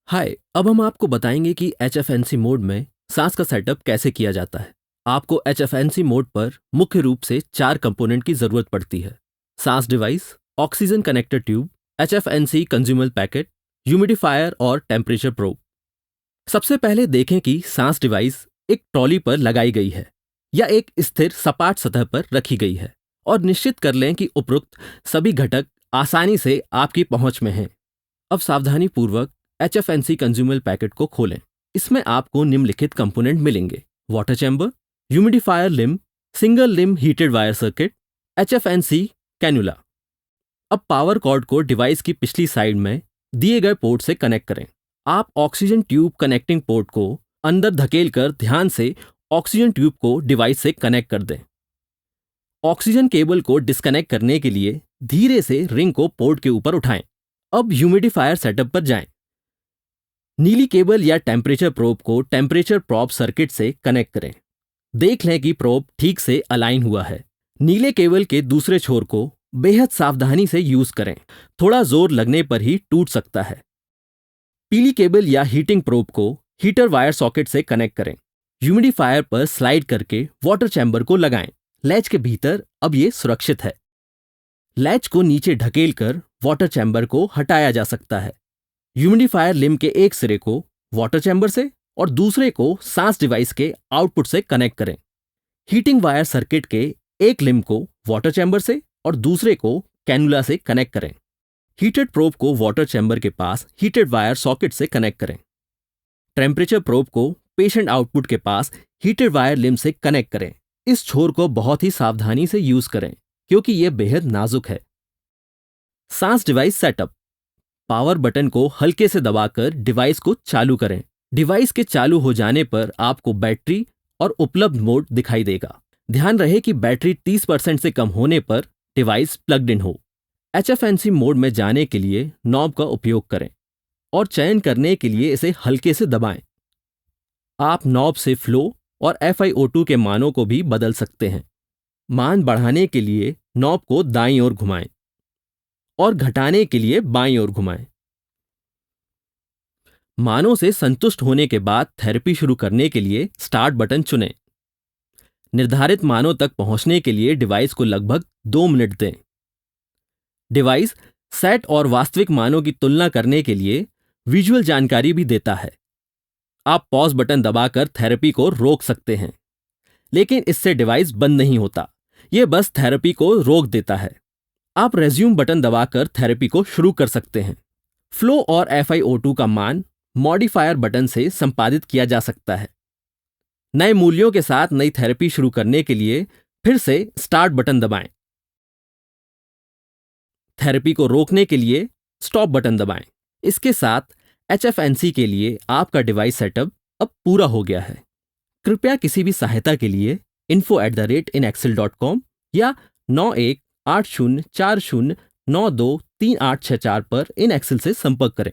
हाय। अब हम आपको बताएंगे कि HFNC मोड में सांस का सेटअप कैसे किया जाता है। आपको HFNC मोड पर मुख्य रूप से 4 कंपोनेंट की जरूरत पड़ती है: सांस device, oxygen connector tube, HFNC consumable packet, humidifier और टेम्परेचर प्रोब। सबसे पहले देखें कि सांस डिवाइस एक ट्रॉली पर लगाई गई है या एक स्थिर सपाट सतह पर रखी गई है, और निश्चित कर लें कि उपरोक्त सभी घटक आसानी से आपकी पहुंच में हैं। अब सावधानी पूर्वक HFNC कंज्यूमेबल पैकेट को खोलें। इसमें आपको निम्नलिखित कंपोनेंट मिलेंगे: water chamber, humidifier limb, single limb heated wire circuit, HFNC cannula. अब पावर कॉर्ड को डिवाइस की पिछली साइड में दिए गए पोर्ट से कनेक्ट करें। आप ऑक्सीजन ट्यूब कनेक्टिंग पोर्ट को अंदर धकेलकर ध्यान से ऑक्सीजन ट्यूब को डिवाइस से कनेक्ट कर दें। ऑक्सीजन केबल को डिस्कनेक्ट करने के लिए धीरे से रिंग को पोर्ट के ऊपर उठाएं। अब ह्यूमिडिफायर सेटअप पर जाएं। नीली केबल या टेम्परेचर प्रोब को टेम्परेचर प्रोब सर्किट से कनेक्ट करें। देख लें कि प्रोब ठीक से अलाइन हुआ है। नीले केबल के दूसरे छोर को बेहद सावधानी से यूज करें, थोड़ा जोर लगने पर ही टूट सकता है। पीली केबल या हीटिंग प्रोब को हीटर वायर सॉकेट से कनेक्ट करें। ह्यूमिडिफायर पर स्लाइड करके वाटर चैम्बर को लगाएं। लैच के भीतर अब ये सुरक्षित है। लैच को नीचे ढकेलकर वाटर चैम्बर को हटाया जा सकता है। ह्यूमिडिफायर लिम के एक सिरे को वाटर चैम्बर से और दूसरे को सांस डिवाइस के आउटपुट से कनेक्ट करें। हीटिंग वायर सर्किट के एक लिम को वाटर चैम्बर से और दूसरे को कैनुला से कनेक्ट करें। हीटेड प्रोब को वाटर चैम्बर के पास हीटेड वायर सॉकेट से कनेक्ट करें। टेम्परेचर प्रोब को पेशेंट आउटपुट के पास हीटेड वायर लिम से कनेक्ट करें। इस छोर को बहुत ही सावधानी से यूज करें क्योंकि यह बेहद नाजुक है। सांस डिवाइस सेटअप। पावर बटन को हल्के से दबाकर डिवाइस को चालू करें। डिवाइस के चालू हो जाने पर आपको बैटरी और उपलब्ध मोड दिखाई देगा। ध्यान रहे कि बैटरी 30% से कम होने पर डिवाइस प्लग्ड इन हो। HFNC मोड में जाने के लिए नॉब का उपयोग करें और चयन करने के लिए इसे हल्के से दबाएं। आप नॉब से फ्लो और FiO2 के मानों को भी बदल सकते हैं। मान बढ़ाने के लिए नॉब को दाईं ओर घुमाएं और घटाने के लिए बाईं ओर घुमाएं। मानों से संतुष्ट होने के बाद थेरेपी शुरू करने के लिए स्टार्ट बटन चुनें। निर्धारित मानों तक पहुंचने के लिए डिवाइस को लगभग 2 मिनट दें। डिवाइस सेट और वास्तविक मानों की तुलना करने के लिए विजुअल जानकारी भी देता है। आप पॉज बटन दबाकर थेरेपी को रोक सकते हैं, लेकिन इससे डिवाइस बंद नहीं होता, यह बस थेरेपी को रोक देता है। आप रेज्यूम बटन दबाकर थेरेपी को शुरू कर सकते हैं। फ्लो और FiO2 का मान मॉडिफायर बटन से संपादित किया जा सकता है। नए मूल्यों के साथ नई थेरेपी शुरू करने के लिए फिर से स्टार्ट बटन दबाएं। थेरेपी को रोकने के लिए स्टॉप बटन दबाएं। इसके साथ HFNC के लिए आपका डिवाइस सेटअप अब पूरा हो गया है। कृपया किसी भी सहायता के लिए info@inexcel.com या 918040923864 पर InExcel से संपर्क करें।